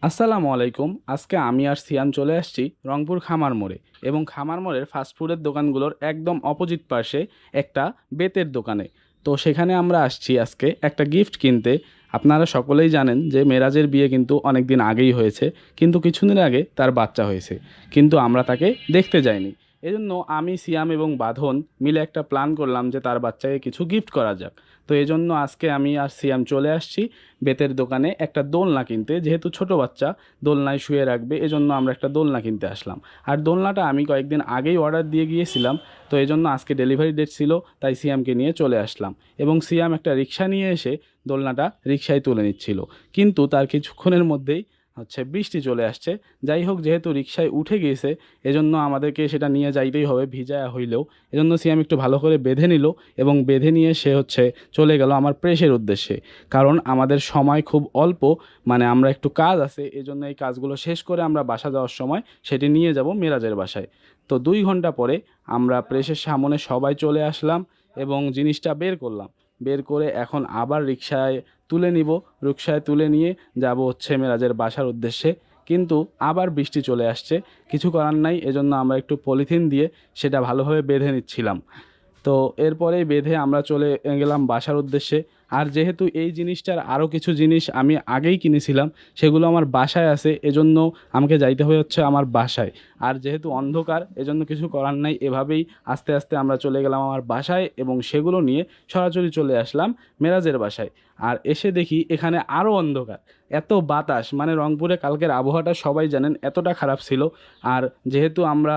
আসসালামু আলাইকুম। আজকে আমি আর সিয়াম চলে আসছি রংপুর খামার মোড়ে এবং খামার মোড়ের ফাস্টফুডের দোকানগুলোর একদম অপোজিট পাশে একটা বেতের দোকানে। তো সেখানে আমরা আসছি আজকে একটা গিফট কিনতে। আপনারা সকলেই জানেন যে মেরাজের বিয়ে কিন্তু অনেক দিন আগেই হয়েছে, কিন্তু কিছুদিন আগে তার বাচ্চা হয়েছে, কিন্তু আমরা তাকে দেখতে যাইনি। এজন্য আমি, সিয়াম এবং বাঁধন মিলে একটা প্ল্যান করলাম যে তার বাচ্চাকে কিছু গিফট করা যাক। তো এজন্য আজকে আমি আর সিয়াম চলে আসছি বেতের দোকানে একটা দোলনা কিনতে। যেহেতু ছোট বাচ্চা দোলনায় শুয়ে রাখবে, এজন্য আমরা একটা দোলনা কিনতে আসলাম। আর দোলনাটা আমি কয়েকদিন আগেই অর্ডার দিয়ে গিয়েছিলাম, তো এজন্য আজকে ডেলিভারি ডেট ছিল, তাই সিয়ামকে নিয়ে চলে আসলাম। এবং সিয়াম একটা রিক্সা নিয়ে এসে দোলনাটা রিক্সায় তুলে নিচ্ছিল, কিন্তু তার কিছুক্ষণের মধ্যেই বৃষ্টি চলে আসছে। যাই হোক, যেহেতু রিক্সায় উঠে গিয়েছে এজন্য আমাদেরকে সেটা নিয়ে যাইতেই হবে ভিজায়া হইলেও। এজন্য সিয়াম একটু ভালো করে বেঁধে নিল এবং বেঁধে নিয়ে সে চলে গেল আমার প্রেসের উদ্দেশ্যে। কারণ আমাদের সময় খুব অল্প, মানে আমরা একটু কাজ আছে, এজন্য এই কাজগুলো শেষ করে আমরা বাসা যাওয়ার সময় সেটি নিয়ে যাব মেরাজের বাসায়। তো 2 ঘন্টা পরে আমরা প্রেসের সামনে সবাই চলে আসলাম এবং জিনিসটা বের করলাম। বের করে এখন আবার রিকশায় তুলে নিব, রিকশায় তুলে নিয়ে যাব মেরাজের বাসার উদ্দেশ্যে। কিন্তু আবার বৃষ্টি চলে আসছে, কিছু করার নাই, এজন্য আমরা একটু পলিথিন দিয়ে সেটা ভালোভাবে বেঁধে নিচ্ছিলাম। তো এরপরেই বেঁধে আমরা চলে গেলাম বাসার উদ্দেশ্যে। আর যেহেতু এই জিনিসটার আরও কিছু জিনিস আমি আগেই কিনেছিলাম, সেগুলো আমার বাসায় আছে, এজন্য আমাকে যাইতে হচ্ছে আমার বাসায়। আর যেহেতু অন্ধকার, এজন্য কিছু করার নাই, এভাবেই আস্তে আস্তে আমরা চলে গেলাম আমার বাসায় এবং সেগুলো নিয়ে সরাসরি চলে আসলাম মেরাজের বাসায়। আর এসে দেখি এখানে আরও অন্ধকার, এত বাতাস, মানে রংপুরে কালকের আবহাওয়াটা সবাই জানেন এতটা খারাপ ছিল। আর যেহেতু আমরা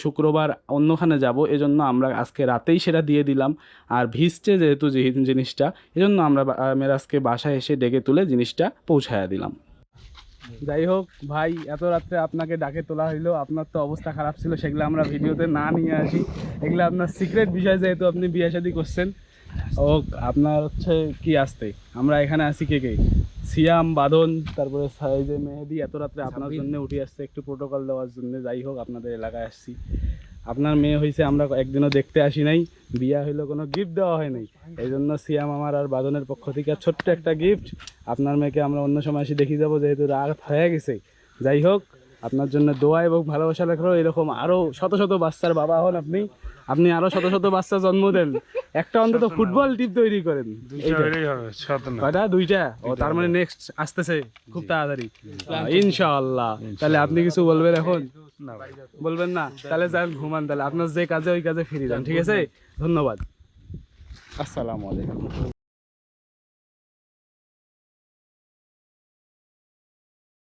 শুক্রবার অন্যখানে যাব, এজন্য আমরা আজকে রাতেই সেটা দিয়ে দিলাম। আর ভিজছে যেহেতু জিনিসটা, এজন্য আমরা মেরাজকে বাসায় এসে ডেকে তুলে জিনিসটা পৌঁছায়া দিলাম। যাই হোক ভাই, এত রাত্রে আপনাকে ডাকে তোলা হইলো, আপনার তো অবস্থা খারাপ ছিল, সেগুলো আমরা ভিডিওতে না নিয়ে আসি। এগুলো আপনার সিক্রেট বিষয়, যেহেতু আপনি বিয়ে শাদী করছেন। ও আপনার কি আসতে আমরা এখানে আসি কে কে, সিয়াম, বাঁধন, তারপরে যে মেহেদি এত রাত্রে আপনার জন্য উঠে আসছে একটু প্রোটোকল দেওয়ার জন্য। যাই হোক, আপনাদের এলাকায় আসছি, আপনার মেয়ে হয়েছে, আমরা একদিনও দেখতে আসি নাই, বিয়া হইলো, কোনো গিফট দেওয়া হয় নাই। এই জন্য সিয়াম আমার আর বাঁধনের পক্ষ থেকে ছোট্ট একটা গিফট। আপনার মেয়েকে আমরা অন্য সময় এসে দেখি যাবো, যেহেতু রাত হয়ে গেছে। যাই হোক, আপনার জন্য দোয়া এবং ভালোবাসা রাখলো, এরকম আরও শত শত বাচ্চার বাবা হন আপনি, আপনি আরো শত শত বাচ্চা জন্ম দেন, একটা অন্তত ফুটবল টিম তৈরি করেন। কয়টা? 2টা? ও, তার মানে নেক্সট আসতেছে খুব তাড়াতাড়ি ইনশাআল্লাহ। তাহলে আপনি কিছু বলবেন এখন? বলবেন না? তাহলে যান ঘুমান, তাহলে আপনার যে কাজে ওই কাজে ফিরে যান, ঠিক আছে? ধন্যবাদ, আসসালামু আলাইকুম।